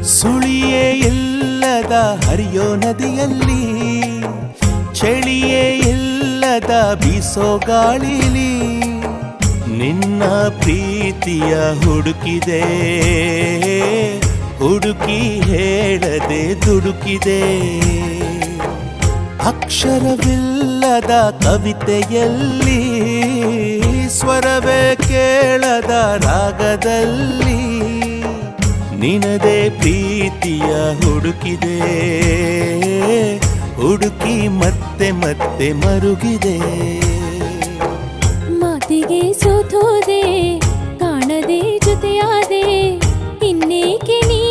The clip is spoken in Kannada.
ಸುಳಿಯೇ ಇಲ್ಲದ ಹರಿಯೋ ನದಿಯಲ್ಲಿ, ಚಳಿಯೇ ಇಲ್ಲದ ಬೀಸೋ ಗಾಳಿಲಿ, ನಿನ್ನ ಪ್ರೀತಿಯ ಹುಡುಕಿದೆ, ಹುಡುಕಿ ಹೇಳದೆ ದುಡುಕಿದೆ. ಅಕ್ಷರವಿಲ್ಲದ ಕವಿತೆಯಲ್ಲಿ, ಸ್ವರವೇ ಕೇಳದ ರಾಗದಲ್ಲಿ, ನಿನದೇ ಪ್ರೀತಿಯ ಹುಡುಕಿದೆ, ಹುಡುಕಿ ಮತ್ತೆ ಮತ್ತೆ ಮರುಗಿದೆ. ಮಾತಿಗೆ ಸೋತೋದೆ, ಕಾಣದೆ ಜೊತೆಯಾದೆ, ಇನ್ನೇಕೆ ನೀ